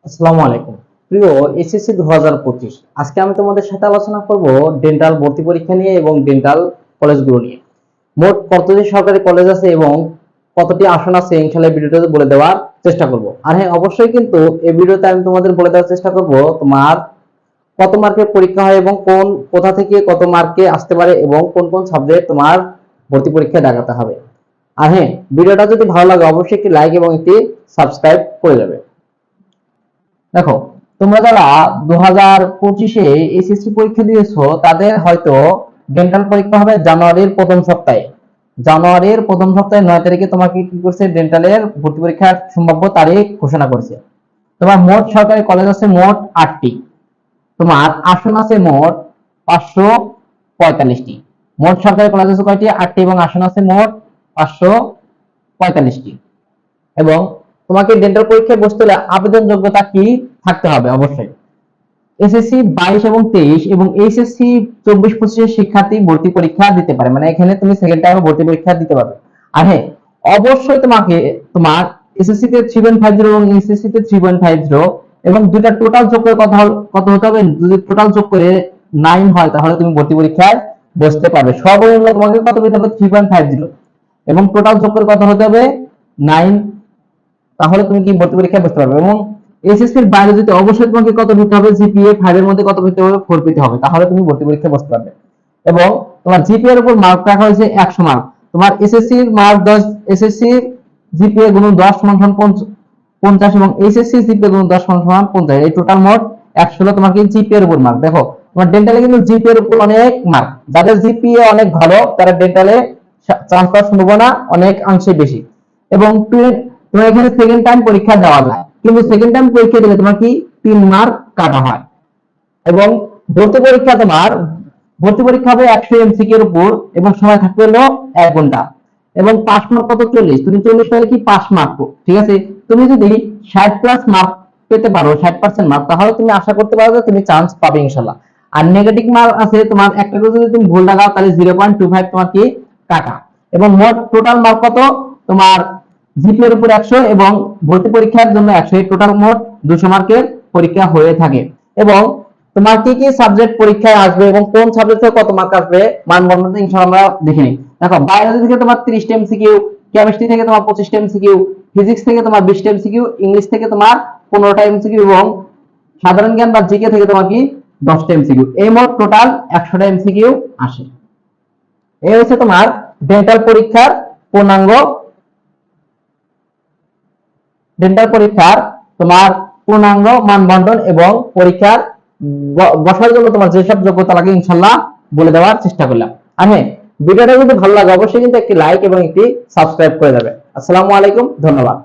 আসসালামু আলাইকুম। প্রিয় এসএসসি 2025, আজকে আমি তোমাদের সাথে আলোচনা করব ডেন্টাল ভর্তি পরীক্ষা নিয়ে এবং ডেন্টাল কলেজগুলো নিয়ে। মোট কতটি সরকারি কলেজ আছে এবং কতটি আসন আছে ইনশাআল্লাহ ভিডিওতে বলে দেওয়ার চেষ্টা করব। আর হ্যাঁ, অবশ্যই কিন্তু এই ভিডিওতে আমি তোমাদের বলে দেওয়ার চেষ্টা করব তোমার কত মার্কের পরীক্ষা হয় এবং কোথা থেকে কত মার্কে আসতে পারে এবং কোন কোন সাবজেক্ট তোমার ভর্তি পরীক্ষায় দেখাতে হবে। আর হ্যাঁ, ভিডিওটা যদি ভালো লাগে অবশ্যই একটি লাইক এবং একটি সাবস্ক্রাইব করে যাবে। দেখো, তোমরা যারা 2025-এ এসএসসি পরীক্ষা দিয়েছো তাদের হয়তো ডেন্টাল পরীক্ষা হবে জানুয়ারির প্রথম সপ্তাহে। জানুয়ারির প্রথম সপ্তাহে 9 তারিখে তোমাকে কি করছে, ডেন্টালের ভর্তি পরীক্ষার সম্ভাব্য তারিখ ঘোষণা করেছে। তোমার মোট সরকারি কলেজ আছে মোট 8টি। তোমার আসন আছে মোট 545টি। মোট সরকারি কলেজ আছে কয়টি? 8টি, এবং আসন আছে মোট 545টি। এবং তোমাকে ডেন্টাল পরীক্ষায় বসতে হলে আবেদন যোগ্যতা কি থাকতে হবে? অবশ্যই এসএসসি 22 এবং 23 এবং এইচএসসি 24-25 শিক্ষার্থী ভর্তি পরীক্ষা দিতে পারে, মানে এখানে তুমি সেকেন্ড টাইমে ভর্তি পরীক্ষা দিতে পারবে। আর হ্যাঁ, অবশ্যই তোমাকে তোমার এসএসসি তে 3.50 এবং এইচএসসি তে 3.50 এবং দুটা টোটাল যোগ করে কত হতে হবে? যদি টোটাল যোগ করে 9 হয় তাহলে তুমি ভর্তি পরীক্ষায় বসতে পারবে। সর্বনিম্ন তোমাকে কত পেতে হবে? 3.50 এবং টোটাল যোগ করে কত হতে হবে? 9, তাহলে তুমি কি ভর্তি পরীক্ষায় বসতে পারবে। এবং এসএসসি এর বাইরে যদি অবশ্যই তোমাকে কত পেতে হবে? জিপিএ 5 এর মধ্যে কত পেতে হবে? 4 পেতে হবে, তাহলে তুমি ভর্তি পরীক্ষায় বসতে পারবে। এবং তোমার জিপিএ এর উপর মার্ক রাখা হয়েছে 100 মার্ক। তোমার এসএসসি এর মার্ক 10, এসএসসি জিপিএ গুণন 10 সমান 50 এবং এইচএসসি জিপিএ গুণন 10 সমান 50, এই টোটাল মোট 100 হলো তোমার কি জিপিএ এর উপর মার্ক। দেখো, তোমার ডেন্টালে কিন্তু জিপিএ এর উপর অনেক মার্ক, যাদের জিপিএ অনেক ভালো তারা ডেন্টালে চান্স পাওয়ার সম্ভাবনা অনেক অংশে বেশি। এবং তোমার এখানে সেকেন্ড টাইম পরীক্ষা দেওয়া যায়, কিন্তু সেকেন্ড টাইম পরীক্ষা দিলে তোমার কি 3 মার্ক কাটা হয়। এবং ভর্তি পরীক্ষা হবে 100 এমসিকিউ এর উপর এবং সময় থাকবে হলো 1 ঘন্টা। এবং পাস মার্ক কত? 40। তুমি 40 পেলে কি পাস মার্ক, ঠিক আছে। তুমি যদি 60 প্লাস মার্ক পেতে পারো, 60% মার্ক, তাহলে তুমি আশা করতে পারো যে তুমি চান্স পাবে ইনশাআল্লাহ। আর নেগেটিভ মার্ক আছে তোমার, একটা করে যদি তুমি ভুল লাগাও তাহলে 0.25 তোমার কি কাটা। এবং মোট টোটাল মার্ক কত? তোমার জিপিএ এর উপর 100 এবং ভর্তি পরীক্ষার জন্য 100, এই টোটাল মোট 200 মার্কের পরীক্ষা হয়ে থাকে। এবং তোমার কি কি সাবজেক্ট পরীক্ষায় আসবে এবং কোন সাবজেক্টে কত মার্ক আসবে মানবন্ধন ইনশাআল্লাহ আমরা দেখে নিই। দেখো, বায়োলজি থেকে তোমার 30 টা এমসিকিউ, কেমিস্ট্রি থেকে তোমার 25 টা এমসিকিউ, ফিজিক্স থেকে তোমার 20 টা এমসিকিউ, ইংলিশ থেকে তোমার 15 টা এমসিকিউ এবং সাধারণ জ্ঞান বা জিকে থেকে তোমার কি 10 টা এমসিকিউ। এই মোট টোটাল 100 টা এমসিকিউ আসে। এই হচ্ছে তোমার ডেন্টাল পরীক্ষার পূর্ণাঙ্গ তোমার পূর্ণাঙ্গ মানবন্ধন এবং পরীক্ষার বসার জন্য তোমার যেসব যোগ্যতা লাগে ইনশাআল্লাহ বলে দেওয়ার চেষ্টা করলাম। আর হ্যাঁ, ভিডিওটা যদি ভালো লাগে অবশ্যই কিন্তু একটি লাইক এবং একটি সাবস্ক্রাইব করে দেবে। আসসালামু আলাইকুম, ধন্যবাদ।